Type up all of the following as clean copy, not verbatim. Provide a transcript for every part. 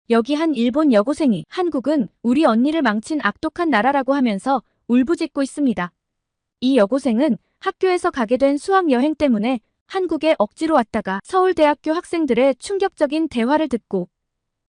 여기 한 일본 여고생이 한국은 우리 언니를 망친 악독한 나라라고 하면서 울부짖고 있습니다. 이 여고생은 학교에서 가게 된 수학여행 때문에 한국에 억지로 왔다가 서울대학교 학생들의 충격적인 대화를 듣고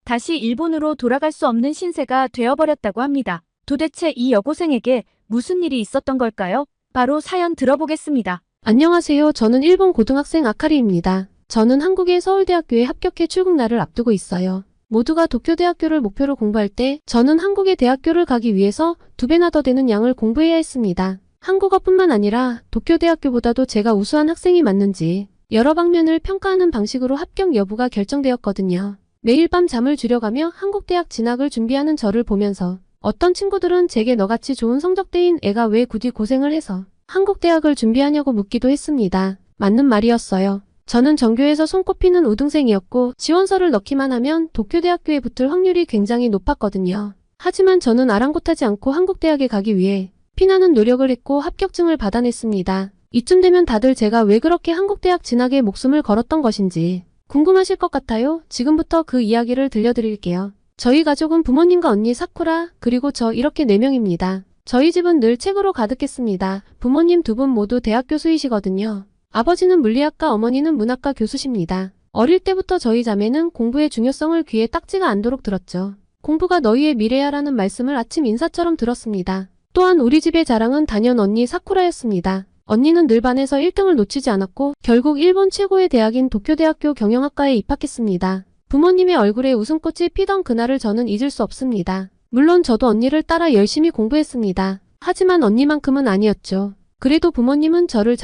다시 일본으로 돌아갈 수 없는 신세가 되어버렸다고 합니다. 도대체 이 여고생에게 무슨 일이 있었던 걸까요? 바로 사연 들어보겠습니다. 안녕하세요. 저는 일본 고등학생 아카리입니다. 저는 한국의 서울대학교에 합격해 출국날을 앞두고 있어요. 모두가 도쿄대학교를 목표로 공부할 때 저는 한국의 대학교를 가기 위해서 2배나 더 되는 양을 공부해야 했습니다. 한국어뿐만 아니라 도쿄대학교보다도 제가 우수한 학생이 맞는지 여러 방면을 평가하는 방식으로 합격 여부가 결정되었거든요. 매일 밤 잠을 줄여가며 한국대학 진학을 준비하는 저를 보면서 어떤 친구들은 제게 너같이 좋은 성적대인 애가 왜 굳이 고생을 해서 한국대학을 준비하냐고 묻기도 했습니다. 맞는 말이었어요. 저는 전교에서 손꼽히는 우등생이었고 지원서를 넣기만 하면 도쿄대학교에 붙을 확률이 굉장히 높았거든요. 하지만 저는 아랑곳하지 않고 한국대학에 가기 위해 피나는 노력을 했고 합격증을 받아냈습니다. 이쯤 되면 다들 제가 왜 그렇게 한국대학 진학에 목숨을 걸었던 것인지 궁금하실 것 같아요. 지금부터 그 이야기를 들려드릴게요. 저희 가족은 부모님과 언니 사쿠라 그리고 저 이렇게 4명입니다. 저희 집은 늘 책으로 가득했습니다. 부모님 2분 모두 대학 교수이시거든요. 아버지는 물리학과, 어머니는 문학과 교수십니다. 어릴 때부터 저희 자매는 공부의 중요성을 귀에 딱지가 않도록 들었죠. 공부가 너희의 미래야라는 말씀을 아침 인사처럼 들었습니다. 또한 우리 집의 자랑은 단연 언니 사쿠라였습니다. 언니는 늘 반에서 1등을 놓치지 않았고 결국 일본 최고의 대학인 도쿄대학교 경영학과에 입학했습니다. 부모님의 얼굴에 웃음꽃이 피던 그날을 저는 잊을 수 없습니다. 물론 저도 언니를 따라 열심히 공부했습니다. 하지만 언니만큼은 아니었죠. 그래도 부모님은 저를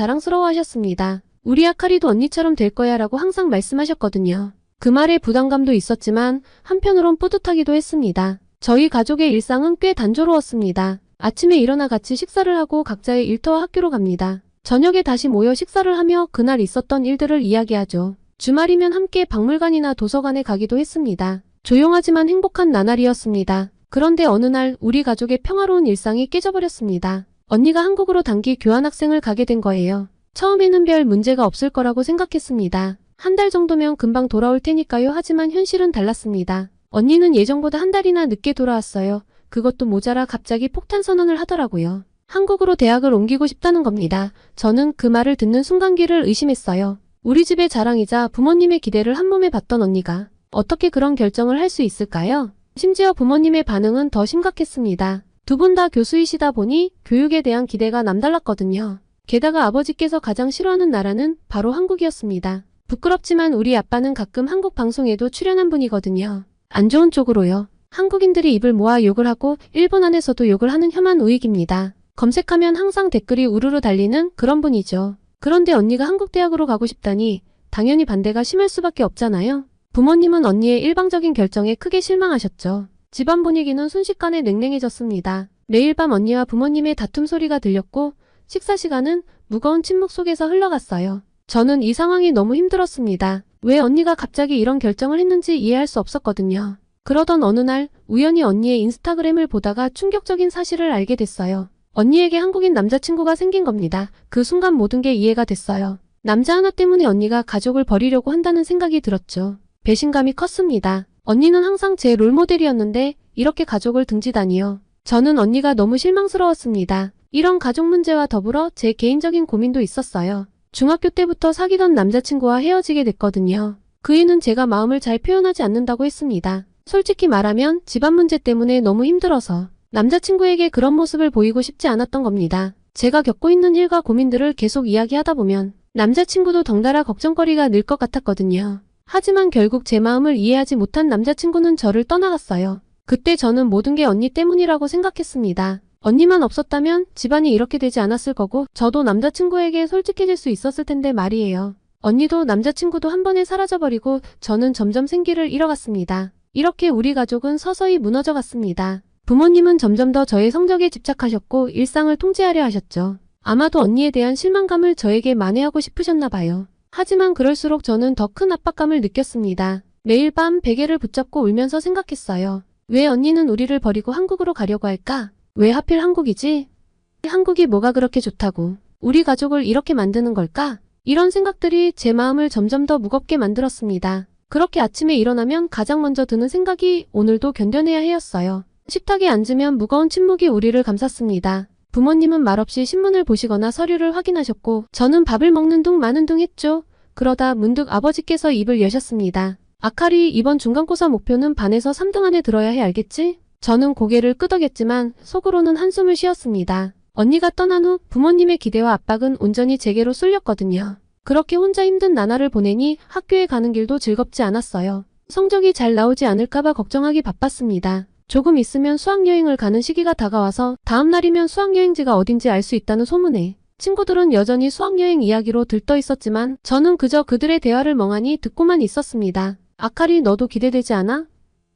자랑스러워하셨습니다. 우리 아카리도 언니처럼 될 거야 라고 항상 말씀하셨거든요. 그 말에 부담감도 있었지만 한편으론 뿌듯하기도 했습니다. 저희 가족의 일상은 꽤 단조로웠습니다. 아침에 일어나 같이 식사를 하고 각자의 일터와 학교로 갑니다. 저녁에 다시 모여 식사를 하며 그날 있었던 일들을 이야기하죠. 주말이면 함께 박물관이나 도서관에 가기도 했습니다. 조용하지만 행복한 나날이었습니다. 그런데 어느 날 우리 가족의 평화로운 일상이 깨져버렸습니다. 언니가 한국으로 단기 교환학생을 가게 된 거예요. 처음에는 별 문제가 없을 거라고 생각했습니다. 한 달 정도면 금방 돌아올 테니까요. 하지만 현실은 달랐습니다. 언니는 예정보다 한 달이나 늦게 돌아왔어요. 그것도 모자라 갑자기 폭탄 선언을 하더라고요. 한국으로 대학을 옮기고 싶다는 겁니다. 저는 그 말을 듣는 순간 귀를 의심했어요. 우리 집의 자랑이자 부모님의 기대를 한몸에 받던 언니가 어떻게 그런 결정을 할 수 있을까요? 심지어 부모님의 반응은 더 심각했습니다. 2분 다 교수이시다 보니 교육에 대한 기대가 남달랐거든요. 게다가 아버지께서 가장 싫어하는 나라는 바로 한국이었습니다. 부끄럽지만 우리 아빠는 가끔 한국 방송에도 출연한 분이거든요. 안 좋은 쪽으로요. 한국인들이 입을 모아 욕을 하고 일본 안에서도 욕을 하는 혐한 우익입니다. 검색하면 항상 댓글이 우르르 달리는 그런 분이죠. 그런데 언니가 한국 대학으로 가고 싶다니 당연히 반대가 심할 수밖에 없잖아요. 부모님은 언니의 일방적인 결정에 크게 실망하셨죠. 집안 분위기는 순식간에 냉랭해졌습니다. 매일 밤 언니와 부모님의 다툼 소리가 들렸고 식사 시간은 무거운 침묵 속에서 흘러갔어요. 저는 이 상황이 너무 힘들었습니다. 왜 언니가 갑자기 이런 결정을 했는지 이해할 수 없었거든요. 그러던 어느 날 우연히 언니의 인스타그램을 보다가 충격적인 사실을 알게 됐어요. 언니에게 한국인 남자친구가 생긴 겁니다. 그 순간 모든 게 이해가 됐어요. 남자 하나 때문에 언니가 가족을 버리려고 한다는 생각이 들었죠. 배신감이 컸습니다. 언니는 항상 제 롤모델이었는데 이렇게 가족을 등지다니요. 저는 언니가 너무 실망스러웠습니다. 이런 가족 문제와 더불어 제 개인적인 고민도 있었어요. 중학교 때부터 사귀던 남자친구와 헤어지게 됐거든요. 그 이유는 제가 마음을 잘 표현하지 않는다고 했습니다. 솔직히 말하면 집안 문제 때문에 너무 힘들어서 남자친구에게 그런 모습을 보이고 싶지 않았던 겁니다. 제가 겪고 있는 일과 고민들을 계속 이야기하다 보면 남자친구도 덩달아 걱정거리가 늘 것 같았거든요. 하지만 결국 제 마음을 이해하지 못한 남자친구는 저를 떠나갔어요. 그때 저는 모든 게 언니 때문이라고 생각했습니다. 언니만 없었다면 집안이 이렇게 되지 않았을 거고 저도 남자친구에게 솔직해질 수 있었을 텐데 말이에요. 언니도 남자친구도 한 번에 사라져버리고 저는 점점 생기를 잃어갔습니다. 이렇게 우리 가족은 서서히 무너져갔습니다. 부모님은 점점 더 저의 성적에 집착하셨고 일상을 통제하려 하셨죠. 아마도 언니에 대한 실망감을 저에게 만회하고 싶으셨나 봐요. 하지만 그럴수록 저는 더 큰 압박감을 느꼈습니다. 매일 밤 베개를 붙잡고 울면서 생각했어요. 왜 언니는 우리를 버리고 한국으로 가려고 할까? 왜 하필 한국이지? 한국이 뭐가 그렇게 좋다고 우리 가족을 이렇게 만드는 걸까? 이런 생각들이 제 마음을 점점 더 무겁게 만들었습니다. 그렇게 아침에 일어나면 가장 먼저 드는 생각이 오늘도 견뎌내야 해였어요. 식탁에 앉으면 무거운 침묵이 우리를 감쌌습니다. 부모님은 말없이 신문을 보시거나 서류를 확인하셨고 저는 밥을 먹는 둥 마는 둥 했죠. 그러다 문득 아버지께서 입을 여셨습니다. 아카리, 이번 중간고사 목표는 반에서 3등 안에 들어야 해, 알겠지? 저는 고개를 끄덕였지만 속으로는 한숨을 쉬었습니다. 언니가 떠난 후 부모님의 기대와 압박은 온전히 제게로 쏠렸거든요. 그렇게 혼자 힘든 나날을 보내니 학교에 가는 길도 즐겁지 않았어요. 성적이 잘 나오지 않을까봐 걱정하기 바빴습니다. 조금 있으면 수학여행을 가는 시기가 다가와서 다음 날이면 수학여행지가 어딘지 알 수 있다는 소문에 친구들은 여전히 수학여행 이야기로 들떠 있었지만 저는 그저 그들의 대화를 멍하니 듣고만 있었습니다. 아카리, 너도 기대되지 않아?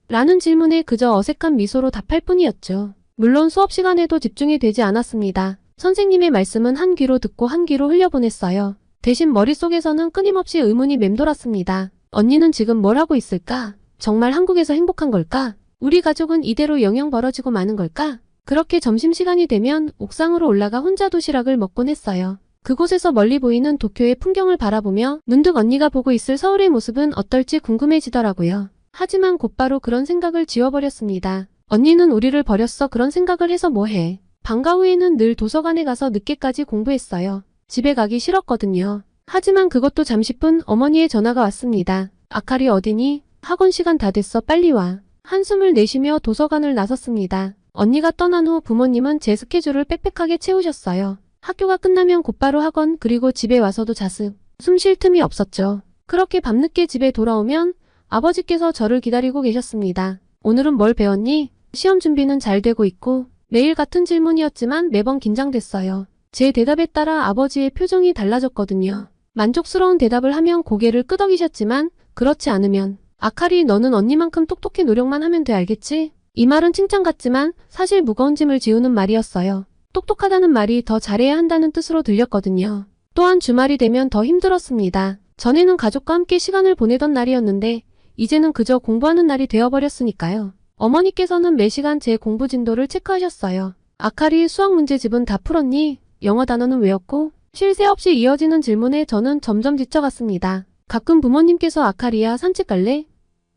라는 질문에 그저 어색한 미소로 답할 뿐이었죠. 물론 수업 시간에도 집중이 되지 않았습니다. 선생님의 말씀은 한 귀로 듣고 한 귀로 흘려보냈어요. 대신 머릿속에서는 끊임없이 의문이 맴돌았습니다. 언니는 지금 뭘 하고 있을까? 정말 한국에서 행복한 걸까? 우리 가족은 이대로 영영 벌어지고 마는 걸까? 그렇게 점심시간이 되면 옥상으로 올라가 혼자 도시락을 먹곤 했어요. 그곳에서 멀리 보이는 도쿄의 풍경을 바라보며 문득 언니가 보고 있을 서울의 모습은 어떨지 궁금해지더라고요. 하지만 곧바로 그런 생각을 지워버렸습니다. 언니는 우리를 버렸어. 그런 생각을 해서 뭐해. 방과 후에는 늘 도서관에 가서 늦게까지 공부했어요. 집에 가기 싫었거든요. 하지만 그것도 잠시뿐 어머니의 전화가 왔습니다. 아카리 어디니? 학원 시간 다 됐어. 빨리 와. 한숨을 내쉬며 도서관을 나섰습니다. 언니가 떠난 후 부모님은 제 스케줄을 빽빽하게 채우셨어요. 학교가 끝나면 곧바로 학원, 그리고 집에 와서도 자습. 숨 쉴 틈이 없었죠. 그렇게 밤늦게 집에 돌아오면 아버지께서 저를 기다리고 계셨습니다. 오늘은 뭘 배웠니? 시험 준비는 잘 되고 있고. 매일 같은 질문이었지만 매번 긴장됐어요. 제 대답에 따라 아버지의 표정이 달라졌거든요. 만족스러운 대답을 하면 고개를 끄덕이셨지만 그렇지 않으면 아카리, 너는 언니만큼 똑똑히 노력만 하면 돼, 알겠지? 이 말은 칭찬 같지만 사실 무거운 짐을 지우는 말이었어요. 똑똑하다는 말이 더 잘해야 한다는 뜻으로 들렸거든요. 또한 주말이 되면 더 힘들었습니다. 전에는 가족과 함께 시간을 보내던 날이었는데 이제는 그저 공부하는 날이 되어버렸으니까요. 어머니께서는 매시간 제 공부 진도를 체크하셨어요. 아카리, 수학 문제집은 다 풀었니? 영어 단어는 외웠고? 쉴 새 없이 이어지는 질문에 저는 점점 지쳐갔습니다. 가끔 부모님께서 아카리야, 산책 갈래?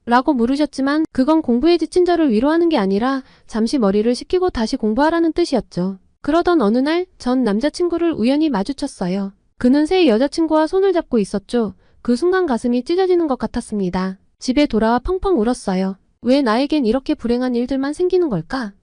라고 물으셨지만 그건 공부에 지친 저를 위로하는 게 아니라 잠시 머리를 식히고 다시 공부하라는 뜻이었죠. 그러던 어느 날 전 남자친구를 우연히 마주쳤어요. 그는 새 여자친구와 손을 잡고 있었죠. 그 순간 가슴이 찢어지는 것 같았습니다. 집에 돌아와 펑펑 울었어요. 왜 나에겐 이렇게 불행한 일들만 생기는 걸까?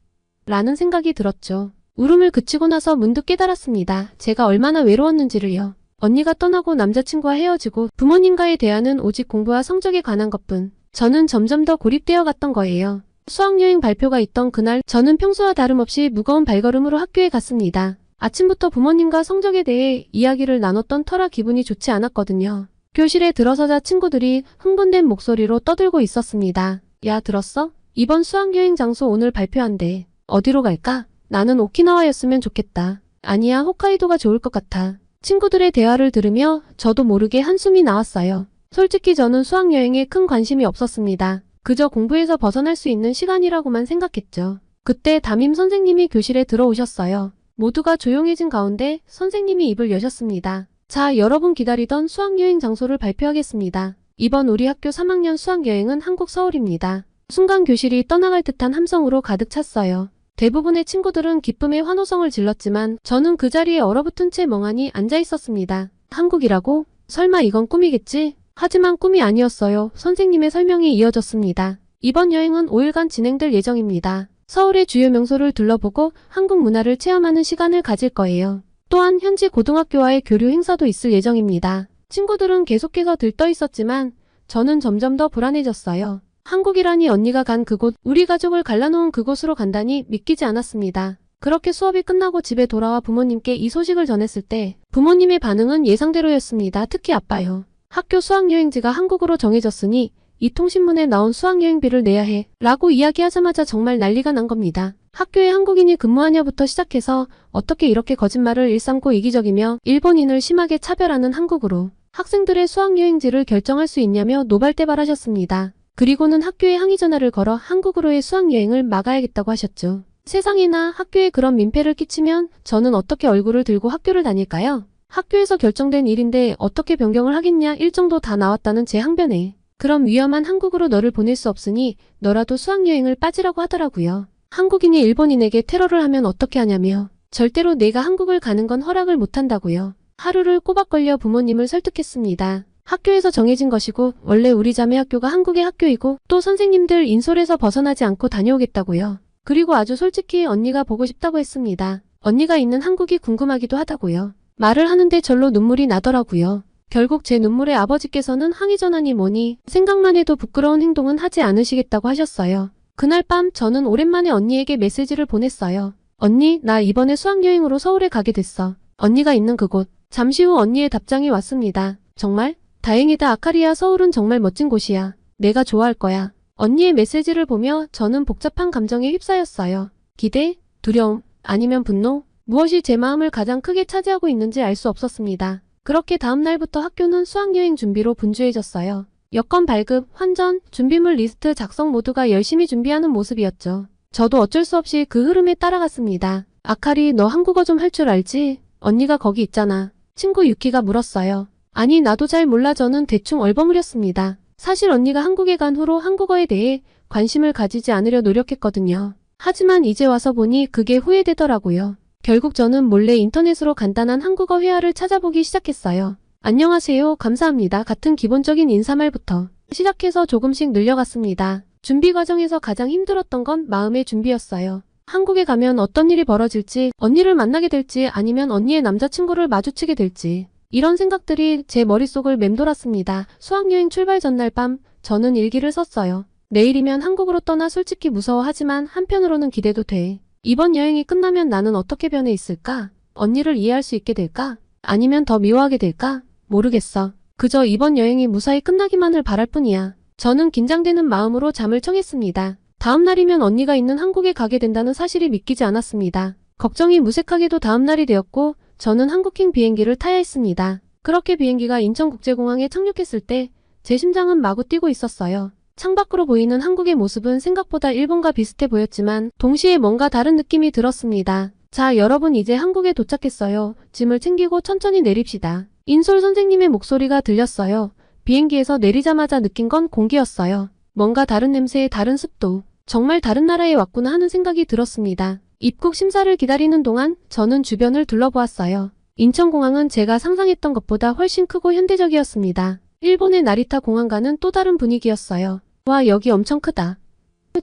라는 생각이 들었죠. 울음을 그치고 나서 문득 깨달았습니다. 제가 얼마나 외로웠는지를요. 언니가 떠나고 남자친구와 헤어지고 부모님과의 대화는 오직 공부와 성적에 관한 것뿐. 저는 점점 더 고립되어 갔던 거예요. 수학여행 발표가 있던 그날 저는 평소와 다름없이 무거운 발걸음으로 학교에 갔습니다. 아침부터 부모님과 성적에 대해 이야기를 나눴던 터라 기분이 좋지 않았거든요. 교실에 들어서자 친구들이 흥분된 목소리로 떠들고 있었습니다. 야, 들었어? 이번 수학여행 장소 오늘 발표한대. 어디로 갈까? 나는 오키나와였으면 좋겠다. 아니야, 홋카이도가 좋을 것 같아. 친구들의 대화를 들으며 저도 모르게 한숨이 나왔어요. 솔직히 저는 수학여행에 큰 관심이 없었습니다. 그저 공부에서 벗어날 수 있는 시간이라고만 생각했죠. 그때 담임 선생님이 교실에 들어오셨어요. 모두가 조용해진 가운데 선생님이 입을 여셨습니다. 자, 여러분 기다리던 수학여행 장소를 발표하겠습니다. 이번 우리 학교 3학년 수학여행은 한국 서울입니다. 순간 교실이 떠나갈 듯한 함성으로 가득 찼어요. 대부분의 친구들은 기쁨의 환호성을 질렀지만 저는 그 자리에 얼어붙은 채 멍하니 앉아 있었습니다. 한국이라고? 설마 이건 꿈이겠지? 하지만 꿈이 아니었어요. 선생님의 설명이 이어졌습니다. 이번 여행은 5일간 진행될 예정입니다. 서울의 주요 명소를 둘러보고 한국 문화를 체험하는 시간을 가질 거예요. 또한 현지 고등학교와의 교류 행사도 있을 예정입니다. 친구들은 계속해서 들떠 있었지만 저는 점점 더 불안해졌어요. 한국이라니 언니가 간 그곳, 우리 가족을 갈라놓은 그곳으로 간다니 믿기지 않았습니다. 그렇게 수업이 끝나고 집에 돌아와 부모님께 이 소식을 전했을 때 부모님의 반응은 예상대로였습니다. 특히 아빠요. 학교 수학여행지가 한국으로 정해졌으니 이 통신문에 나온 수학여행비를 내야 해 라고 이야기하자마자 정말 난리가 난 겁니다. 학교에 한국인이 근무하냐부터 시작해서 어떻게 이렇게 거짓말을 일삼고 이기적이며 일본인을 심하게 차별하는 한국으로 학생들의 수학여행지를 결정할 수 있냐며 노발대발하셨습니다. 그리고는 학교에 항의 전화를 걸어 한국으로의 수학여행을 막아야겠다고 하셨죠. 세상에나 학교에 그런 민폐를 끼치면 저는 어떻게 얼굴을 들고 학교를 다닐까요? 학교에서 결정된 일인데 어떻게 변경을 하겠냐 일정도 다 나왔다는 제 항변에 그럼 위험한 한국으로 너를 보낼 수 없으니 너라도 수학여행을 빠지라고 하더라고요. 한국인이 일본인에게 테러를 하면 어떻게 하냐며 절대로 내가 한국을 가는 건 허락을 못한다고요. 하루를 꼬박 걸려 부모님을 설득했습니다. 학교에서 정해진 것이고 원래 우리 자매 학교가 한국의 학교이고 또 선생님들 인솔에서 벗어나지 않고 다녀오겠다고요. 그리고 아주 솔직히 언니가 보고 싶다고 했습니다. 언니가 있는 한국이 궁금하기도 하다고요. 말을 하는데 절로 눈물이 나더라고요. 결국 제 눈물에 아버지께서는 항의전하니 뭐니 생각만 해도 부끄러운 행동은 하지 않으시겠다고 하셨어요. 그날 밤 저는 오랜만에 언니에게 메시지를 보냈어요. 언니, 나 이번에 수학여행으로 서울에 가게 됐어. 언니가 있는 그곳. 잠시 후 언니의 답장이 왔습니다. 정말? 다행이다. 아카리야, 서울은 정말 멋진 곳이야. 내가 좋아할 거야. 언니의 메시지를 보며 저는 복잡한 감정에 휩싸였어요. 기대? 두려움? 아니면 분노? 무엇이 제 마음을 가장 크게 차지하고 있는지 알 수 없었습니다. 그렇게 다음 날부터 학교는 수학여행 준비로 분주해졌어요. 여권 발급, 환전, 준비물 리스트 작성 모두가 열심히 준비하는 모습이었죠. 저도 어쩔 수 없이 그 흐름에 따라갔습니다. 아카리, 너 한국어 좀 할 줄 알지? 언니가 거기 있잖아. 친구 유키가 물었어요. 아니, 나도 잘 몰라. 저는 대충 얼버무렸습니다. 사실 언니가 한국에 간 후로 한국어에 대해 관심을 가지지 않으려 노력했거든요. 하지만 이제 와서 보니 그게 후회되더라고요. 결국 저는 몰래 인터넷으로 간단한 한국어 회화를 찾아보기 시작했어요. 안녕하세요, 감사합니다 같은 기본적인 인사말부터 시작해서 조금씩 늘려갔습니다. 준비 과정에서 가장 힘들었던 건 마음의 준비였어요. 한국에 가면 어떤 일이 벌어질지, 언니를 만나게 될지 아니면 언니의 남자친구를 마주치게 될지 이런 생각들이 제 머릿속을 맴돌았습니다. 수학여행 출발 전날 밤 저는 일기를 썼어요. 내일이면 한국으로 떠나 솔직히 무서워하지만 한편으로는 기대도 돼. 이번 여행이 끝나면 나는 어떻게 변해 있을까? 언니를 이해할 수 있게 될까? 아니면 더 미워하게 될까? 모르겠어. 그저 이번 여행이 무사히 끝나기만을 바랄 뿐이야. 저는 긴장되는 마음으로 잠을 청했습니다. 다음 날이면 언니가 있는 한국에 가게 된다는 사실이 믿기지 않았습니다. 걱정이 무색하게도 다음 날이 되었고 저는 한국행 비행기를 타야 했습니다. 그렇게 비행기가 인천국제공항에 착륙했을 때 제 심장은 마구 뛰고 있었어요. 창밖으로 보이는 한국의 모습은 생각보다 일본과 비슷해 보였지만 동시에 뭔가 다른 느낌이 들었습니다. 자, 여러분 이제 한국에 도착했어요. 짐을 챙기고 천천히 내립시다. 인솔 선생님의 목소리가 들렸어요. 비행기에서 내리자마자 느낀 건 공기였어요. 뭔가 다른 냄새에 다른 습도. 정말 다른 나라에 왔구나 하는 생각이 들었습니다. 입국 심사를 기다리는 동안 저는 주변을 둘러보았어요. 인천공항은 제가 상상했던 것보다 훨씬 크고 현대적이었습니다. 일본의 나리타 공항과는 또 다른 분위기였어요. 와, 여기 엄청 크다.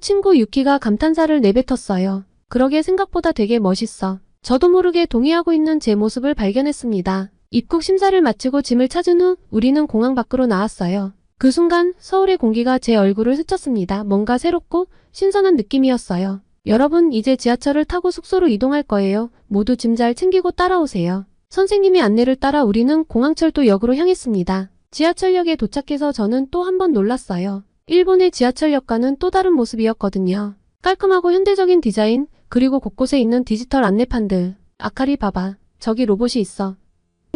친구 유키가 감탄사를 내뱉었어요. 그러게 생각보다 되게 멋있어. 저도 모르게 동의하고 있는 제 모습을 발견했습니다. 입국 심사를 마치고 짐을 찾은 후 우리는 공항 밖으로 나왔어요. 그 순간 서울의 공기가 제 얼굴을 스쳤습니다. 뭔가 새롭고 신선한 느낌이었어요. 여러분, 이제 지하철을 타고 숙소로 이동할 거예요. 모두 짐 잘 챙기고 따라오세요. 선생님의 안내를 따라 우리는 공항철도역으로 향했습니다. 지하철역에 도착해서 저는 또 한 번 놀랐어요. 일본의 지하철역과는 또 다른 모습이었거든요. 깔끔하고 현대적인 디자인, 그리고 곳곳에 있는 디지털 안내판들. 아카리 봐봐. 저기 로봇이 있어.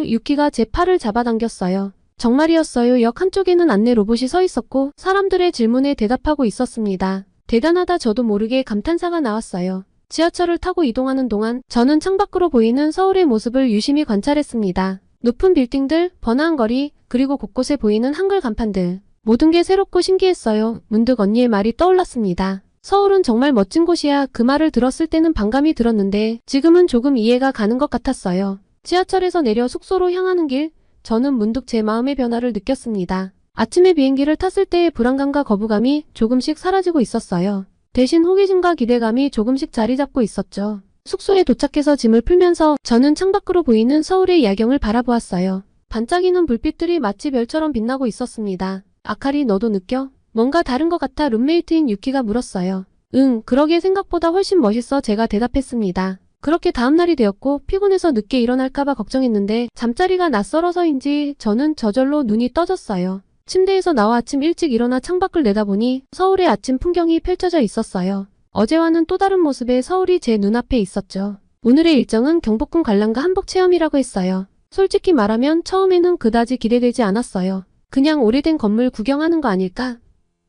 유키가 제 팔을 잡아당겼어요. 정말이었어요. 역 한쪽에는 안내 로봇이 서 있었고 사람들의 질문에 대답하고 있었습니다. 대단하다. 저도 모르게 감탄사가 나왔어요. 지하철을 타고 이동하는 동안 저는 창밖으로 보이는 서울의 모습을 유심히 관찰했습니다. 높은 빌딩들, 번화한 거리, 그리고 곳곳에 보이는 한글 간판들. 모든 게 새롭고 신기했어요. 문득 언니의 말이 떠올랐습니다. 서울은 정말 멋진 곳이야. 그 말을 들었을 때는 반감이 들었는데 지금은 조금 이해가 가는 것 같았어요. 지하철에서 내려 숙소로 향하는 길, 저는 문득 제 마음의 변화를 느꼈습니다. 아침에 비행기를 탔을 때의 불안감과 거부감이 조금씩 사라지고 있었어요. 대신 호기심과 기대감이 조금씩 자리 잡고 있었죠. 숙소에 도착해서 짐을 풀면서 저는 창밖으로 보이는 서울의 야경을 바라보았어요. 반짝이는 불빛들이 마치 별처럼 빛나고 있었습니다. 아카리, 너도 느껴? 뭔가 다른 것 같아. 룸메이트인 유키가 물었어요. 응, 그러게 생각보다 훨씬 멋있어. 제가 대답했습니다. 그렇게 다음날이 되었고 피곤해서 늦게 일어날까봐 걱정했는데 잠자리가 낯설어서인지 저는 저절로 눈이 떠졌어요. 침대에서 나와 아침 일찍 일어나 창밖을 내다보니 서울의 아침 풍경이 펼쳐져 있었어요. 어제와는 또 다른 모습의 서울이 제 눈앞에 있었죠. 오늘의 일정은 경복궁 관람과 한복 체험이라고 했어요. 솔직히 말하면 처음에는 그다지 기대되지 않았어요. 그냥 오래된 건물 구경하는 거 아닐까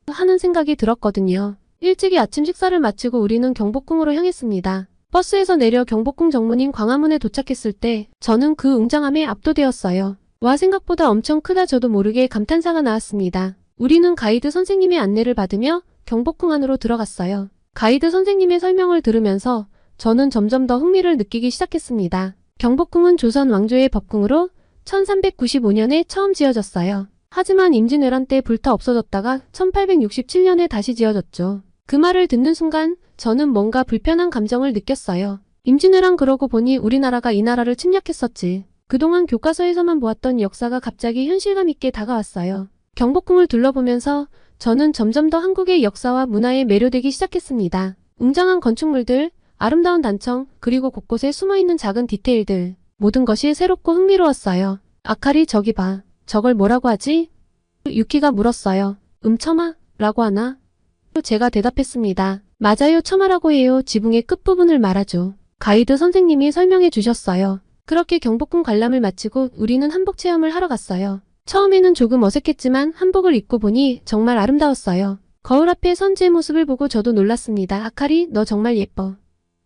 하는 생각이 들었거든요. 일찍이 아침 식사를 마치고 우리는 경복궁으로 향했습니다. 버스에서 내려 경복궁 정문인 광화문에 도착했을 때 저는 그 웅장함에 압도되었어요. 와, 생각보다 엄청 크다. 저도 모르게 감탄사가 나왔습니다. 우리는 가이드 선생님의 안내를 받으며 경복궁 안으로 들어갔어요. 가이드 선생님의 설명을 들으면서 저는 점점 더 흥미를 느끼기 시작했습니다. 경복궁은 조선 왕조의 법궁으로 1395년에 처음 지어졌어요. 하지만 임진왜란 때 불타 없어졌다가 1867년에 다시 지어졌죠. 그 말을 듣는 순간 저는 뭔가 불편한 감정을 느꼈어요. 임진왜란 그러고 보니 우리나라가 이 나라를 침략했었지. 그동안 교과서에서만 보았던 역사가 갑자기 현실감 있게 다가왔어요. 경복궁을 둘러보면서 저는 점점 더 한국의 역사와 문화에 매료되기 시작했습니다. 웅장한 건축물들, 아름다운 단청, 그리고 곳곳에 숨어있는 작은 디테일들. 모든 것이 새롭고 흥미로웠어요. 아카리 저기 봐. 저걸 뭐라고 하지? 유키가 물었어요. 처마? 라고 하나? 제가 대답했습니다. 맞아요, 처마라고 해요. 지붕의 끝부분을 말하죠. 가이드 선생님이 설명해 주셨어요. 그렇게 경복궁 관람을 마치고 우리는 한복 체험을 하러 갔어요. 처음에는 조금 어색했지만 한복을 입고 보니 정말 아름다웠어요. 거울 앞에 선지의 모습을 보고 저도 놀랐습니다. 아카리, 너 정말 예뻐.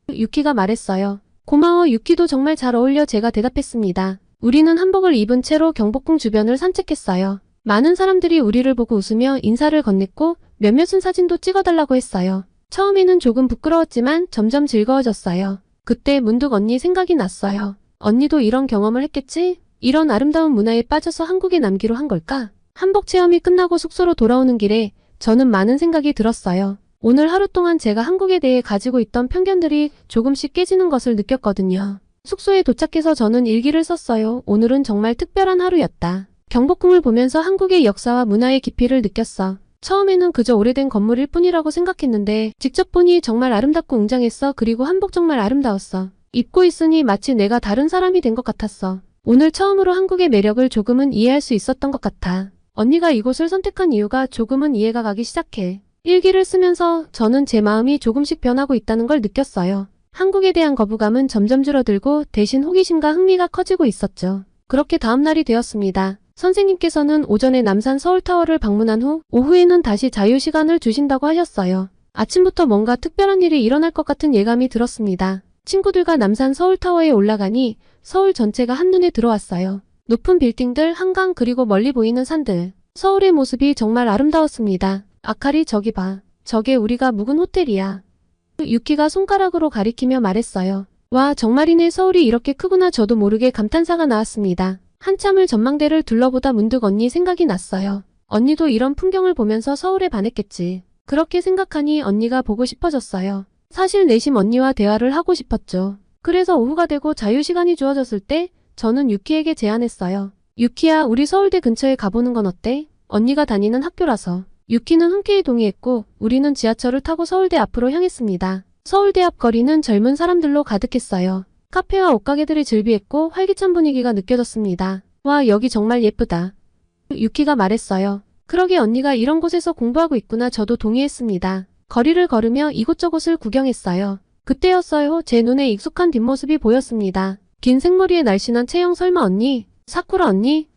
유키가 말했어요. 고마워, 유키도 정말 잘 어울려. 제가 대답했습니다. 우리는 한복을 입은 채로 경복궁 주변을 산책했어요. 많은 사람들이 우리를 보고 웃으며 인사를 건넸고 몇몇은 사진도 찍어달라고 했어요. 처음에는 조금 부끄러웠지만 점점 즐거워졌어요. 그때 문득 언니 생각이 났어요. 언니도 이런 경험을 했겠지? 이런 아름다운 문화에 빠져서 한국에 남기로 한 걸까? 한복 체험이 끝나고 숙소로 돌아오는 길에 저는 많은 생각이 들었어요. 오늘 하루 동안 제가 한국에 대해 가지고 있던 편견들이 조금씩 깨지는 것을 느꼈거든요. 숙소에 도착해서 저는 일기를 썼어요. 오늘은 정말 특별한 하루였다. 경복궁을 보면서 한국의 역사와 문화의 깊이를 느꼈어. 처음에는 그저 오래된 건물일 뿐이라고 생각했는데 직접 보니 정말 아름답고 웅장했어. 그리고 한복 정말 아름다웠어. 입고 있으니 마치 내가 다른 사람이 된 것 같았어. 오늘 처음으로 한국의 매력을 조금은 이해할 수 있었던 것 같아. 언니가 이곳을 선택한 이유가 조금은 이해가 가기 시작해. 일기를 쓰면서 저는 제 마음이 조금씩 변하고 있다는 걸 느꼈어요. 한국에 대한 거부감은 점점 줄어들고 대신 호기심과 흥미가 커지고 있었죠. 그렇게 다음 날이 되었습니다. 선생님께서는 오전에 남산 서울타워를 방문한 후 오후에는 다시 자유시간을 주신다고 하셨어요. 아침부터 뭔가 특별한 일이 일어날 것 같은 예감이 들었습니다. 친구들과 남산 서울타워에 올라가니 서울 전체가 한눈에 들어왔어요. 높은 빌딩들, 한강 그리고 멀리 보이는 산들. 서울의 모습이 정말 아름다웠습니다. 아카리 저기 봐. 저게 우리가 묵은 호텔이야. 유키가 손가락으로 가리키며 말했어요. 와 정말이네. 서울이 이렇게 크구나. 저도 모르게 감탄사가 나왔습니다. 한참을 전망대를 둘러보다 문득 언니 생각이 났어요. 언니도 이런 풍경을 보면서 서울에 반했겠지. 그렇게 생각하니 언니가 보고 싶어졌어요. 사실 내심 언니와 대화를 하고 싶었죠. 그래서 오후가 되고 자유시간이 주어졌을 때 저는 유키에게 제안했어요. 유키야, 우리 서울대 근처에 가보는 건 어때? 언니가 다니는 학교라서. 유키는 흔쾌히 동의했고 우리는 지하철을 타고 서울대 앞으로 향했습니다. 서울대 앞 거리는 젊은 사람들로 가득했어요. 카페와 옷가게들이 즐비했고 활기찬 분위기가 느껴졌습니다. 와, 여기 정말 예쁘다. 유키가 말했어요. 그러게 언니가 이런 곳에서 공부하고 있구나. 저도 동의했습니다. 거리를 걸으며 이곳저곳을 구경했어요. 그때였어요. 제 눈에 익숙한 뒷모습이 보였습니다. 긴 생머리에 날씬한 체형. 설마 언니? 사쿠라 언니?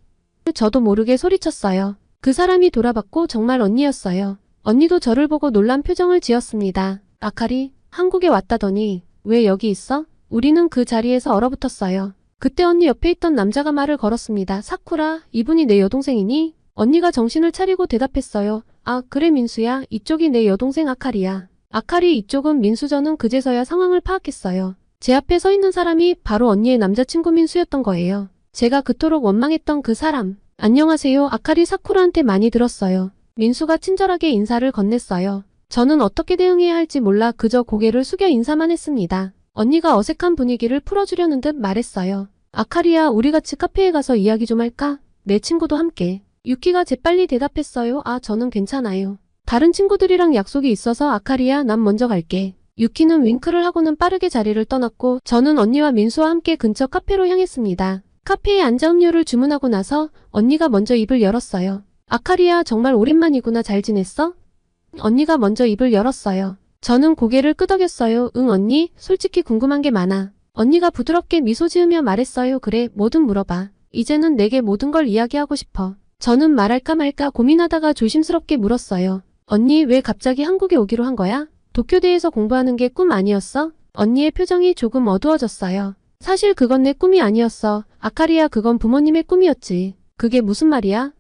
저도 모르게 소리쳤어요. 그 사람이 돌아봤고 정말 언니였어요. 언니도 저를 보고 놀란 표정을 지었습니다. 아카리, 한국에 왔다더니 왜 여기 있어? 우리는 그 자리에서 얼어붙었어요. 그때 언니 옆에 있던 남자가 말을 걸었습니다. 사쿠라, 이분이 내 여동생이니? 언니가 정신을 차리고 대답했어요. 아, 그래 민수야. 이쪽이 내 여동생 아카리야. 아카리, 이쪽은 민수. 저는 그제서야 상황을 파악했어요. 제 앞에 서 있는 사람이 바로 언니의 남자친구 민수였던 거예요. 제가 그토록 원망했던 그 사람. 안녕하세요. 아카리. 사쿠라한테 많이 들었어요. 민수가 친절하게 인사를 건넸어요. 저는 어떻게 대응해야 할지 몰라 그저 고개를 숙여 인사만 했습니다. 언니가 어색한 분위기를 풀어주려는 듯 말했어요. 아카리야, 우리 같이 카페에 가서 이야기 좀 할까? 내 친구도 함께. 유키가 재빨리 대답했어요. 아, 저는 괜찮아요. 다른 친구들이랑 약속이 있어서 아카리야, 난 먼저 갈게. 유키는 윙크를 하고는 빠르게 자리를 떠났고 저는 언니와 민수와 함께 근처 카페로 향했습니다. 카페에 앉아 음료를 주문하고 나서 언니가 먼저 입을 열었어요. 아카리야, 정말 오랜만이구나. 잘 지냈어? 언니가 먼저 입을 열었어요. 저는 고개를 끄덕였어요. 응 언니, 솔직히 궁금한 게 많아. 언니가 부드럽게 미소 지으며 말했어요. 그래, 뭐든 물어봐. 이제는 내게 모든 걸 이야기하고 싶어. 저는 말할까 말까 고민하다가 조심스럽게 물었어요. 언니, 왜 갑자기 한국에 오기로 한 거야? 도쿄대에서 공부하는 게 꿈 아니었어? 언니의 표정이 조금 어두워졌어요. 사실 그건 내 꿈이 아니었어. 아카리야, 그건 부모님의 꿈이었지. 그게 무슨 말이야?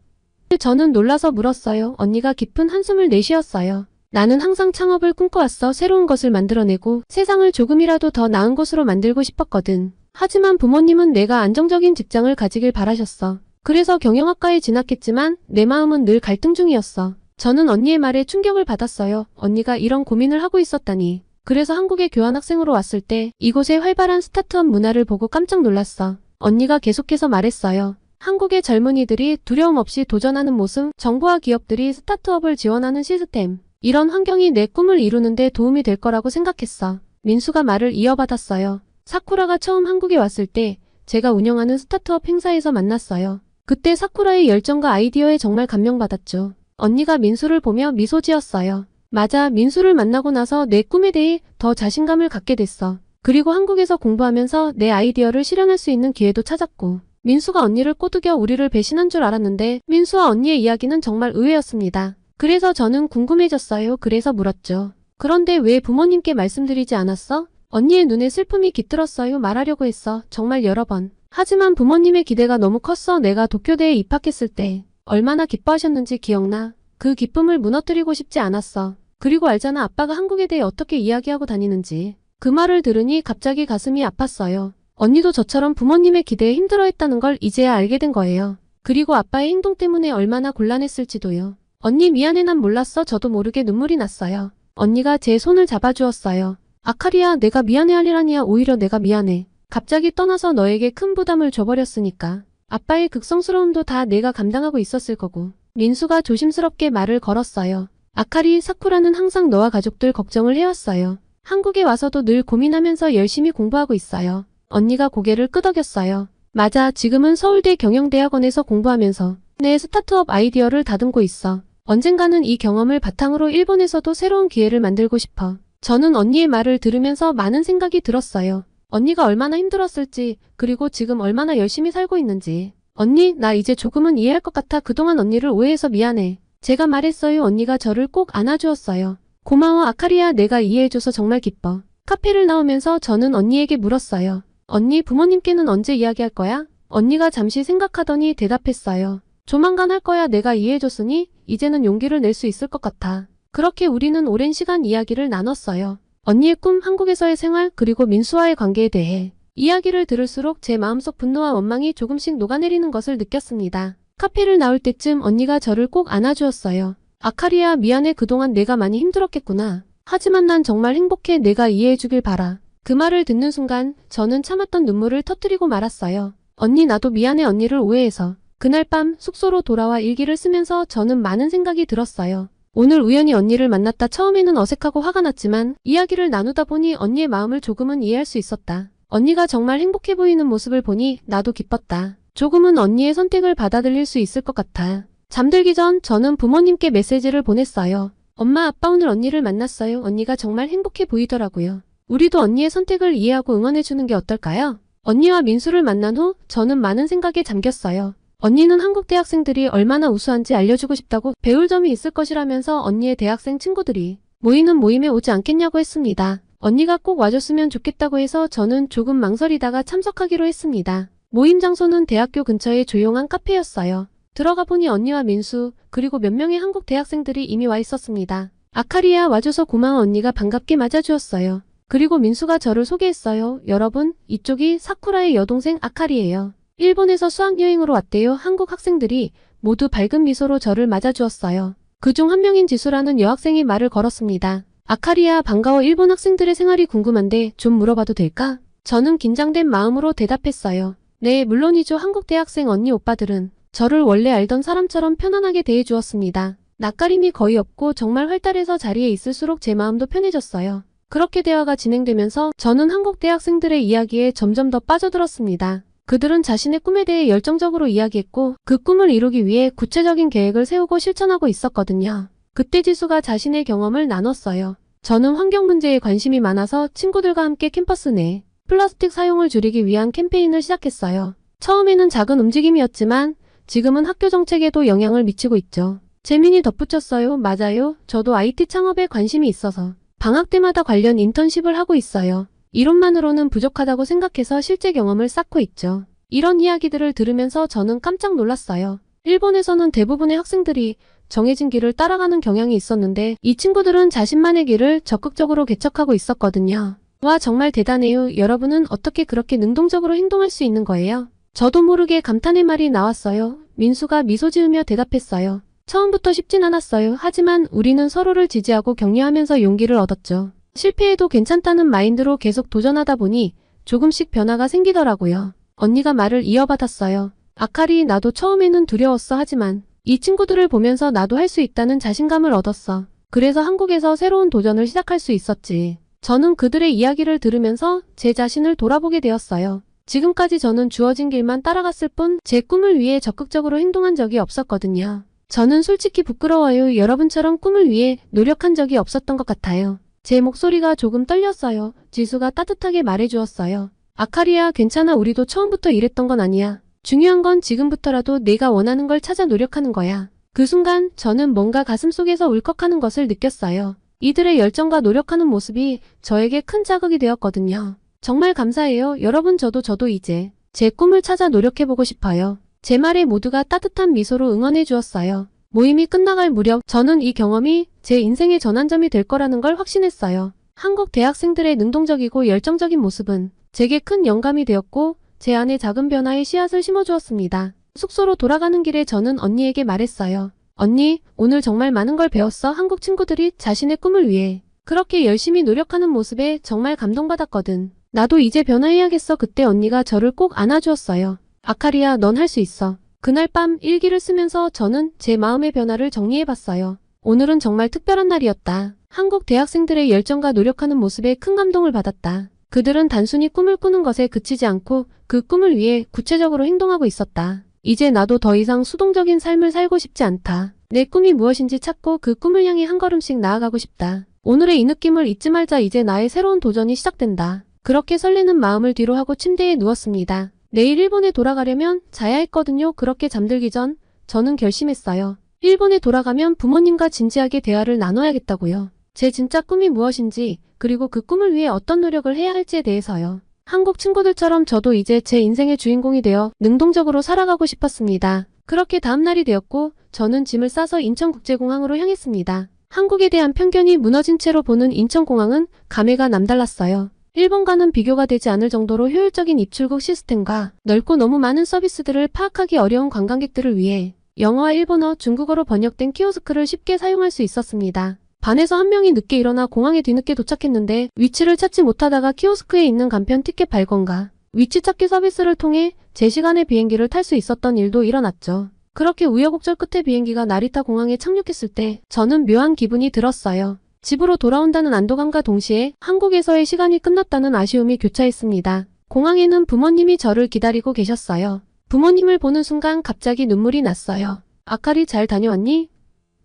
저는 놀라서 물었어요. 언니가 깊은 한숨을 내쉬었어요. 나는 항상 창업을 꿈꿔왔어. 새로운 것을 만들어내고 세상을 조금이라도 더 나은 곳으로 만들고 싶었거든. 하지만 부모님은 내가 안정적인 직장을 가지길 바라셨어. 그래서 경영학과에 진학했지만 내 마음은 늘 갈등 중이었어. 저는 언니의 말에 충격을 받았어요. 언니가 이런 고민을 하고 있었다니. 그래서 한국에 교환학생으로 왔을 때 이곳의 활발한 스타트업 문화를 보고 깜짝 놀랐어. 언니가 계속해서 말했어요. 한국의 젊은이들이 두려움 없이 도전하는 모습, 정부와 기업들이 스타트업을 지원하는 시스템. 이런 환경이 내 꿈을 이루는데 도움이 될 거라고 생각했어. 민수가 말을 이어받았어요. 사쿠라가 처음 한국에 왔을 때 제가 운영하는 스타트업 행사에서 만났어요. 그때 사쿠라의 열정과 아이디어에 정말 감명받았죠. 언니가 민수를 보며 미소 지었어요. 맞아, 민수를 만나고 나서 내 꿈에 대해 더 자신감을 갖게 됐어. 그리고 한국에서 공부하면서 내 아이디어를 실현할 수 있는 기회도 찾았고. 민수가 언니를 꼬드겨 우리를 배신한 줄 알았는데 민수와 언니의 이야기는 정말 의외였습니다. 그래서 저는 궁금해졌어요. 그래서 물었죠. 그런데 왜 부모님께 말씀드리지 않았어? 언니의 눈에 슬픔이 깃들었어요. 말하려고 했어. 정말 여러 번. 하지만 부모님의 기대가 너무 컸어. 내가 도쿄대에 입학했을 때 얼마나 기뻐하셨는지 기억나. 그 기쁨을 무너뜨리고 싶지 않았어. 그리고 알잖아, 아빠가 한국에 대해 어떻게 이야기하고 다니는지. 그 말을 들으니 갑자기 가슴이 아팠어요. 언니도 저처럼 부모님의 기대에 힘들어했다는 걸 이제야 알게 된 거예요. 그리고 아빠의 행동 때문에 얼마나 곤란했을지도요. 언니 미안해, 난 몰랐어. 저도 모르게 눈물이 났어요. 언니가 제 손을 잡아주었어요. 아카리야, 내가 미안해할 일 아니야. 오히려 내가 미안해. 갑자기 떠나서 너에게 큰 부담을 줘버렸으니까. 아빠의 극성스러움도 다 내가 감당하고 있었을 거고. 민수가 조심스럽게 말을 걸었어요. 아카리, 사쿠라는 항상 너와 가족들 걱정을 해왔어요. 한국에 와서도 늘 고민하면서 열심히 공부하고 있어요. 언니가 고개를 끄덕였어요. 맞아, 지금은 서울대 경영대학원에서 공부하면서 내 스타트업 아이디어를 다듬고 있어. 언젠가는 이 경험을 바탕으로 일본에서도 새로운 기회를 만들고 싶어. 저는 언니의 말을 들으면서 많은 생각이 들었어요. 언니가 얼마나 힘들었을지, 그리고 지금 얼마나 열심히 살고 있는지. 언니, 나 이제 조금은 이해할 것 같아. 그동안 언니를 오해해서 미안해. 제가 말했어요. 언니가 저를 꼭 안아주었어요. 고마워, 아카리야. 내가 이해해줘서 정말 기뻐. 카페를 나오면서 저는 언니에게 물었어요. 언니, 부모님께는 언제 이야기할 거야? 언니가 잠시 생각하더니 대답했어요. 조만간 할 거야. 내가 이해해줬으니 이제는 용기를 낼 수 있을 것 같아. 그렇게 우리는 오랜 시간 이야기를 나눴어요. 언니의 꿈, 한국에서의 생활, 그리고 민수와의 관계에 대해. 이야기를 들을수록 제 마음속 분노와 원망이 조금씩 녹아내리는 것을 느꼈습니다. 카페를 나올 때쯤 언니가 저를 꼭 안아주었어요. 아카리야, 미안해. 그동안 내가 많이 힘들었겠구나. 하지만 난 정말 행복해. 내가 이해해주길 바라. 그 말을 듣는 순간 저는 참았던 눈물을 터뜨리고 말았어요. 언니, 나도 미안해. 언니를 오해해서. 그날 밤 숙소로 돌아와 일기를 쓰면서 저는 많은 생각이 들었어요. 오늘 우연히 언니를 만났다. 처음에는 어색하고 화가 났지만 이야기를 나누다 보니 언니의 마음을 조금은 이해할 수 있었다. 언니가 정말 행복해 보이는 모습을 보니 나도 기뻤다. 조금은 언니의 선택을 받아들일 수 있을 것 같아. 잠들기 전 저는 부모님께 메시지를 보냈어요. 엄마, 아빠, 오늘 언니를 만났어요. 언니가 정말 행복해 보이더라고요. 우리도 언니의 선택을 이해하고 응원해주는 게 어떨까요? 언니와 민수를 만난 후 저는 많은 생각에 잠겼어요. 언니는 한국 대학생들이 얼마나 우수한지 알려주고 싶다고 배울 점이 있을 것이라면서 언니의 대학생 친구들이 모이는 모임에 오지 않겠냐고 했습니다. 언니가 꼭 와줬으면 좋겠다고 해서 저는 조금 망설이다가 참석하기로 했습니다. 모임 장소는 대학교 근처의 조용한 카페였어요. 들어가 보니 언니와 민수, 그리고 몇 명의 한국 대학생들이 이미 와 있었습니다. 아카리야, 와줘서 고마워. 언니가 반갑게 맞아주었어요. 그리고 민수가 저를 소개했어요. 여러분, 이쪽이 사쿠라의 여동생 아카리예요. 일본에서 수학여행으로 왔대요. 한국 학생들이 모두 밝은 미소로 저를 맞아주었어요. 그중 한 명인 지수라는 여학생이 말을 걸었습니다. 아카리야, 반가워. 일본 학생들의 생활이 궁금한데 좀 물어봐도 될까? 저는 긴장된 마음으로 대답했어요. 네, 물론이죠. 한국 대학생 언니 오빠들은 저를 원래 알던 사람처럼 편안하게 대해주었습니다. 낯가림이 거의 없고 정말 활달해서 자리에 있을수록 제 마음도 편해졌어요. 그렇게 대화가 진행되면서 저는 한국 대학생들의 이야기에 점점 더 빠져들었습니다. 그들은 자신의 꿈에 대해 열정적으로 이야기했고 그 꿈을 이루기 위해 구체적인 계획을 세우고 실천하고 있었거든요. 그때 지수가 자신의 경험을 나눴어요. 저는 환경 문제에 관심이 많아서 친구들과 함께 캠퍼스 내 플라스틱 사용을 줄이기 위한 캠페인을 시작했어요. 처음에는 작은 움직임이었지만 지금은 학교 정책에도 영향을 미치고 있죠. 재민이 덧붙였어요. 맞아요. 저도 IT 창업에 관심이 있어서 방학 때마다 관련 인턴십을 하고 있어요. 이론만으로는 부족하다고 생각해서 실제 경험을 쌓고 있죠. 이런 이야기들을 들으면서 저는 깜짝 놀랐어요. 일본에서는 대부분의 학생들이 정해진 길을 따라가는 경향이 있었는데 이 친구들은 자신만의 길을 적극적으로 개척하고 있었거든요. 와, 정말 대단해요. 여러분은 어떻게 그렇게 능동적으로 행동할 수 있는 거예요? 저도 모르게 감탄의 말이 나왔어요. 민수가 미소 지으며 대답했어요. 처음부터 쉽진 않았어요. 하지만 우리는 서로를 지지하고 격려하면서 용기를 얻었죠. 실패해도 괜찮다는 마인드로 계속 도전하다 보니 조금씩 변화가 생기더라고요. 언니가 말을 이어받았어요. 아카리, 나도 처음에는 두려웠어. 하지만 이 친구들을 보면서 나도 할 수 있다는 자신감을 얻었어. 그래서 한국에서 새로운 도전을 시작할 수 있었지. 저는 그들의 이야기를 들으면서 제 자신을 돌아보게 되었어요. 지금까지 저는 주어진 길만 따라갔을 뿐 제 꿈을 위해 적극적으로 행동한 적이 없었거든요. 저는 솔직히 부끄러워요. 여러분처럼 꿈을 위해 노력한 적이 없었던 것 같아요. 제 목소리가 조금 떨렸어요. 지수가 따뜻하게 말해주었어요. 아카리야, 괜찮아. 우리도 처음부터 이랬던 건 아니야. 중요한 건 지금부터라도 내가 원하는 걸 찾아 노력하는 거야. 그 순간 저는 뭔가 가슴속에서 울컥하는 것을 느꼈어요. 이들의 열정과 노력하는 모습이 저에게 큰 자극이 되었거든요. 정말 감사해요. 여러분, 저도 이제 제 꿈을 찾아 노력해보고 싶어요. 제 말에 모두가 따뜻한 미소로 응원해 주었어요. 모임이 끝나갈 무렵 저는 이 경험이 제 인생의 전환점이 될 거라는 걸 확신했어요. 한국 대학생들의 능동적이고 열정적인 모습은 제게 큰 영감이 되었고 제 안에 작은 변화의 씨앗을 심어주었습니다. 숙소로 돌아가는 길에 저는 언니에게 말했어요. 언니, 오늘 정말 많은 걸 배웠어. 한국 친구들이 자신의 꿈을 위해 그렇게 열심히 노력하는 모습에 정말 감동받았거든. 나도 이제 변화해야겠어. 그때 언니가 저를 꼭 안아주었어요. 아카리야, 넌 할 수 있어. 그날 밤 일기를 쓰면서 저는 제 마음의 변화를 정리해봤어요. 오늘은 정말 특별한 날이었다. 한국 대학생들의 열정과 노력하는 모습에 큰 감동을 받았다. 그들은 단순히 꿈을 꾸는 것에 그치지 않고 그 꿈을 위해 구체적으로 행동하고 있었다. 이제 나도 더 이상 수동적인 삶을 살고 싶지 않다. 내 꿈이 무엇인지 찾고 그 꿈을 향해 한 걸음씩 나아가고 싶다. 오늘의 이 느낌을 잊지 말자. 이제 나의 새로운 도전이 시작된다. 그렇게 설레는 마음을 뒤로 하고 침대에 누웠습니다. 내일 일본에 돌아가려면 자야 했거든요. 그렇게 잠들기 전 저는 결심했어요. 일본에 돌아가면 부모님과 진지하게 대화를 나눠야겠다고요. 제 진짜 꿈이 무엇인지, 그리고 그 꿈을 위해 어떤 노력을 해야 할지에 대해서요. 한국 친구들처럼 저도 이제 제 인생의 주인공이 되어 능동적으로 살아가고 싶었습니다. 그렇게 다음날이 되었고 저는 짐을 싸서 인천국제공항으로 향했습니다. 한국에 대한 편견이 무너진 채로 보는 인천공항은 감회가 남달랐어요. 일본과는 비교가 되지 않을 정도로 효율적인 입출국 시스템과 넓고 너무 많은 서비스들을 파악하기 어려운 관광객들을 위해 영어와 일본어, 중국어로 번역된 키오스크를 쉽게 사용할 수 있었습니다. 반에서 한 명이 늦게 일어나 공항에 뒤늦게 도착했는데 위치를 찾지 못하다가 키오스크에 있는 간편 티켓 발권과 위치 찾기 서비스를 통해 제 시간에 비행기를 탈 수 있었던 일도 일어났죠. 그렇게 우여곡절 끝에 비행기가 나리타 공항에 착륙했을 때 저는 묘한 기분이 들었어요. 집으로 돌아온다는 안도감과 동시에 한국에서의 시간이 끝났다는 아쉬움이 교차했습니다. 공항에는 부모님이 저를 기다리고 계셨어요. 부모님을 보는 순간 갑자기 눈물이 났어요. 아카리, 잘 다녀왔니?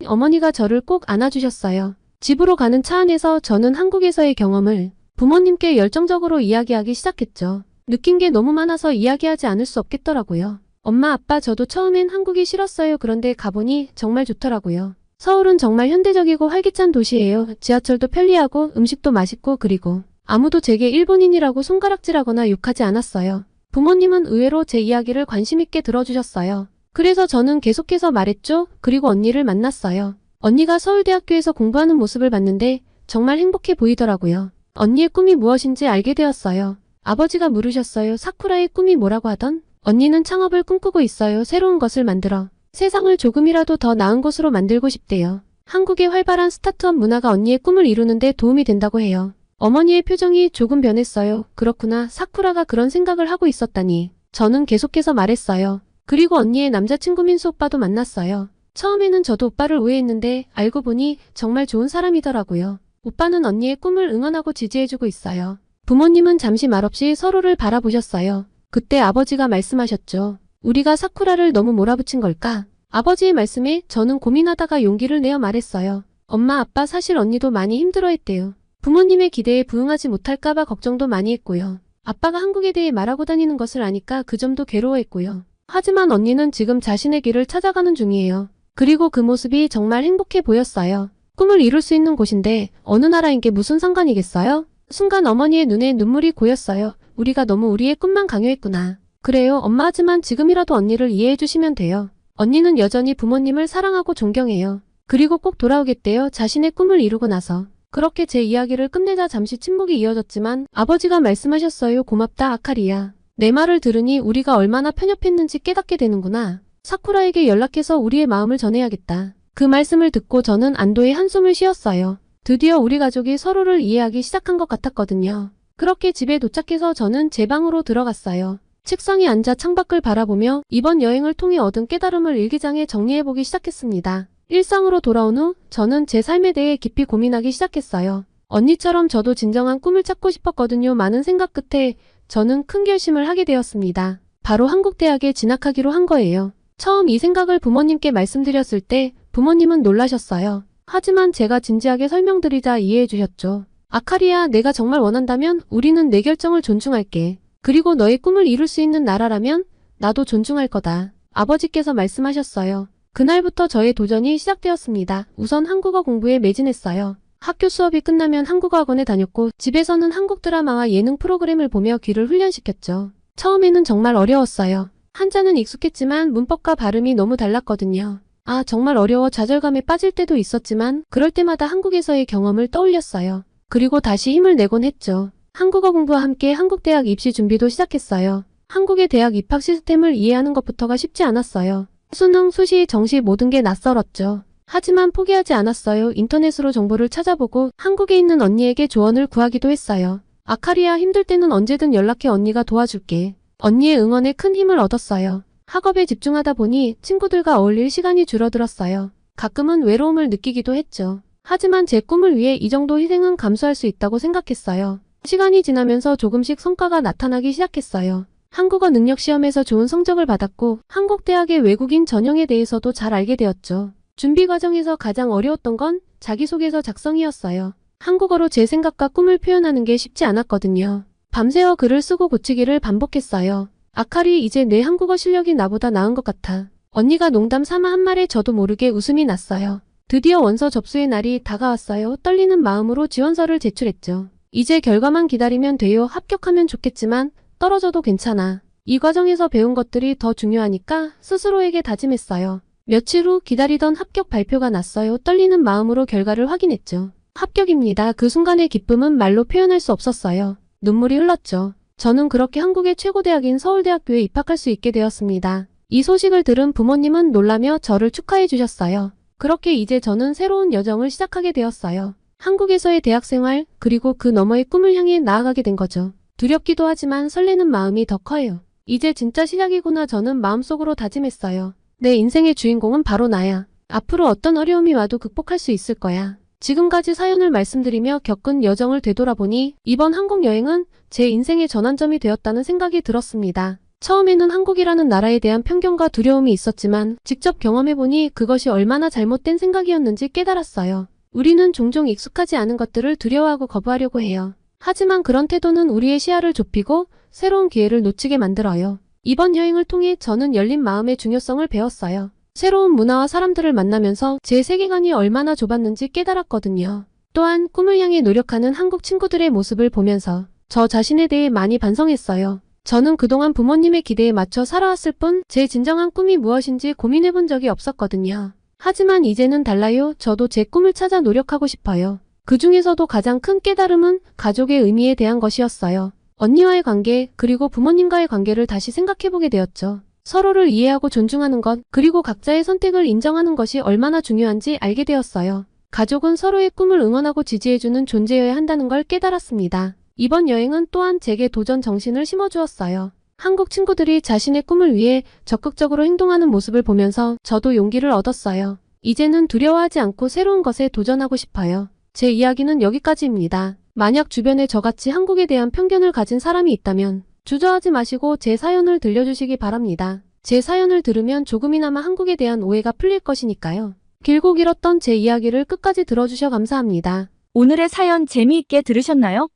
어머니가 저를 꼭 안아주셨어요. 집으로 가는 차 안에서 저는 한국에서의 경험을 부모님께 열정적으로 이야기하기 시작했죠. 느낀 게 너무 많아서 이야기하지 않을 수 없겠더라고요. 엄마, 아빠, 저도 처음엔 한국이 싫었어요. 그런데 가보니 정말 좋더라고요. 서울은 정말 현대적이고 활기찬 도시예요. 지하철도 편리하고 음식도 맛있고 그리고 아무도 제게 일본인이라고 손가락질하거나 욕하지 않았어요. 부모님은 의외로 제 이야기를 관심 있게 들어주셨어요. 그래서 저는 계속해서 말했죠. 그리고 언니를 만났어요. 언니가 서울대학교에서 공부하는 모습을 봤는데 정말 행복해 보이더라고요. 언니의 꿈이 무엇인지 알게 되었어요. 아버지가 물으셨어요. 사쿠라의 꿈이 뭐라고 하던? 언니는 창업을 꿈꾸고 있어요. 새로운 것을 만들어 세상을 조금이라도 더 나은 곳으로 만들고 싶대요. 한국의 활발한 스타트업 문화가 언니의 꿈을 이루는 데 도움이 된다고 해요. 어머니의 표정이 조금 변했어요. 그렇구나. 사쿠라가 그런 생각을 하고 있었다니. 저는 계속해서 말했어요. 그리고 언니의 남자친구 민수 오빠도 만났어요. 처음에는 저도 오빠를 오해했는데 알고 보니 정말 좋은 사람이더라고요. 오빠는 언니의 꿈을 응원하고 지지해주고 있어요. 부모님은 잠시 말없이 서로를 바라보셨어요. 그때 아버지가 말씀하셨죠. 우리가 사쿠라를 너무 몰아붙인 걸까? 아버지의 말씀에 저는 고민하다가 용기를 내어 말했어요. 엄마, 아빠, 사실 언니도 많이 힘들어했대요. 부모님의 기대에 부응하지 못할까봐 걱정도 많이 했고요. 아빠가 한국에 대해 말하고 다니는 것을 아니까 그 점도 괴로워했고요. 하지만 언니는 지금 자신의 길을 찾아가는 중이에요. 그리고 그 모습이 정말 행복해 보였어요. 꿈을 이룰 수 있는 곳인데 어느 나라인 게 무슨 상관이겠어요? 순간 어머니의 눈에 눈물이 고였어요. 우리가 너무 우리의 꿈만 강요했구나. 그래요, 엄마. 하지만 지금이라도 언니를 이해해 주시면 돼요. 언니는 여전히 부모님을 사랑하고 존경해요. 그리고 꼭 돌아오겠대요. 자신의 꿈을 이루고 나서. 그렇게 제 이야기를 끝내자 잠시 침묵이 이어졌지만 아버지가 말씀하셨어요. 고맙다 아카리야. 내 말을 들으니 우리가 얼마나 편협했는지 깨닫게 되는구나. 사쿠라에게 연락해서 우리의 마음을 전해야겠다. 그 말씀을 듣고 저는 안도의 한숨을 쉬었어요. 드디어 우리 가족이 서로를 이해하기 시작한 것 같았거든요. 그렇게 집에 도착해서 저는 제 방으로 들어갔어요. 책상에 앉아 창밖을 바라보며 이번 여행을 통해 얻은 깨달음을 일기장에 정리해보기 시작했습니다. 일상으로 돌아온 후 저는 제 삶에 대해 깊이 고민하기 시작했어요. 언니처럼 저도 진정한 꿈을 찾고 싶었거든요. 많은 생각 끝에 저는 큰 결심을 하게 되었습니다. 바로 한국 대학에 진학하기로 한 거예요. 처음 이 생각을 부모님께 말씀드렸을 때 부모님은 놀라셨어요. 하지만 제가 진지하게 설명드리자 이해해 주셨죠. 아카리야, 내가 정말 원한다면 우리는 내 결정을 존중할게. 그리고 너의 꿈을 이룰 수 있는 나라라면 나도 존중할 거다. 아버지께서 말씀하셨어요. 그날부터 저의 도전이 시작되었습니다. 우선 한국어 공부에 매진했어요. 학교 수업이 끝나면 한국어 학원에 다녔고 집에서는 한국 드라마와 예능 프로그램을 보며 귀를 훈련시켰죠. 처음에는 정말 어려웠어요. 한자는 익숙했지만 문법과 발음이 너무 달랐거든요. 아, 정말 어려워 좌절감에 빠질 때도 있었지만 그럴 때마다 한국에서의 경험을 떠올렸어요. 그리고 다시 힘을 내곤 했죠. 한국어 공부와 함께 한국대학 입시 준비도 시작했어요. 한국의 대학 입학 시스템을 이해하는 것부터가 쉽지 않았어요. 수능, 수시, 정시 모든 게 낯설었죠. 하지만 포기하지 않았어요. 인터넷으로 정보를 찾아보고 한국에 있는 언니에게 조언을 구하기도 했어요. 아카리야, 힘들 때는 언제든 연락해. 언니가 도와줄게. 언니의 응원에 큰 힘을 얻었어요. 학업에 집중하다 보니 친구들과 어울릴 시간이 줄어들었어요. 가끔은 외로움을 느끼기도 했죠. 하지만 제 꿈을 위해 이 정도 희생은 감수할 수 있다고 생각했어요. 시간이 지나면서 조금씩 성과가 나타나기 시작했어요. 한국어 능력 시험에서 좋은 성적을 받았고 한국대학의 외국인 전형에 대해서도 잘 알게 되었죠. 준비 과정에서 가장 어려웠던 건 자기소개서 작성이었어요. 한국어로 제 생각과 꿈을 표현하는 게 쉽지 않았거든요. 밤새워 글을 쓰고 고치기를 반복했어요. 아카리, 이제 내 한국어 실력이 나보다 나은 것 같아. 언니가 농담 삼아 한 말에 저도 모르게 웃음이 났어요. 드디어 원서 접수의 날이 다가왔어요. 떨리는 마음으로 지원서를 제출했죠. 이제 결과만 기다리면 돼요. 합격하면 좋겠지만 떨어져도 괜찮아. 이 과정에서 배운 것들이 더 중요하니까 스스로에게 다짐했어요. 며칠 후 기다리던 합격 발표가 났어요. 떨리는 마음으로 결과를 확인했죠. 합격입니다. 그 순간의 기쁨은 말로 표현할 수 없었어요. 눈물이 흘렀죠. 저는 그렇게 한국의 최고 대학인 서울대학교에 입학할 수 있게 되었습니다. 이 소식을 들은 부모님은 놀라며 저를 축하해 주셨어요. 그렇게 이제 저는 새로운 여정을 시작하게 되었어요. 한국에서의 대학생활, 그리고 그 너머의 꿈을 향해 나아가게 된 거죠. 두렵기도 하지만 설레는 마음이 더 커요. 이제 진짜 시작이구나. 저는 마음속으로 다짐했어요. 내 인생의 주인공은 바로 나야. 앞으로 어떤 어려움이 와도 극복할 수 있을 거야. 지금까지 사연을 말씀드리며 겪은 여정을 되돌아보니 이번 한국 여행은 제 인생의 전환점이 되었다는 생각이 들었습니다. 처음에는 한국이라는 나라에 대한 편견과 두려움이 있었지만 직접 경험해보니 그것이 얼마나 잘못된 생각이었는지 깨달았어요. 우리는 종종 익숙하지 않은 것들을 두려워하고 거부하려고 해요. 하지만 그런 태도는 우리의 시야를 좁히고 새로운 기회를 놓치게 만들어요. 이번 여행을 통해 저는 열린 마음의 중요성을 배웠어요. 새로운 문화와 사람들을 만나면서 제 세계관이 얼마나 좁았는지 깨달았거든요. 또한 꿈을 향해 노력하는 한국 친구들의 모습을 보면서 저 자신에 대해 많이 반성했어요. 저는 그동안 부모님의 기대에 맞춰 살아왔을 뿐 제 진정한 꿈이 무엇인지 고민해본 적이 없었거든요. 하지만 이제는 달라요. 저도 제 꿈을 찾아 노력하고 싶어요. 그 중에서도 가장 큰 깨달음은 가족의 의미에 대한 것이었어요. 언니와의 관계, 그리고 부모님과의 관계를 다시 생각해보게 되었죠. 서로를 이해하고 존중하는 것, 그리고 각자의 선택을 인정하는 것이 얼마나 중요한지 알게 되었어요. 가족은 서로의 꿈을 응원하고 지지해주는 존재여야 한다는 걸 깨달았습니다. 이번 여행은 또한 제게 도전 정신을 심어주었어요. 한국 친구들이 자신의 꿈을 위해 적극적으로 행동하는 모습을 보면서 저도 용기를 얻었어요. 이제는 두려워하지 않고 새로운 것에 도전하고 싶어요. 제 이야기는 여기까지입니다. 만약 주변에 저같이 한국에 대한 편견을 가진 사람이 있다면 주저하지 마시고 제 사연을 들려주시기 바랍니다. 제 사연을 들으면 조금이나마 한국에 대한 오해가 풀릴 것이니까요. 길고 길었던 제 이야기를 끝까지 들어주셔 감사합니다. 오늘의 사연 재미있게 들으셨나요?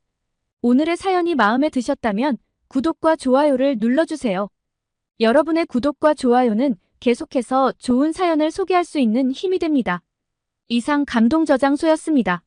오늘의 사연이 마음에 드셨다면 구독과 좋아요를 눌러주세요. 여러분의 구독과 좋아요는 계속해서 좋은 사연을 소개할 수 있는 힘이 됩니다. 이상 감동저장소였습니다.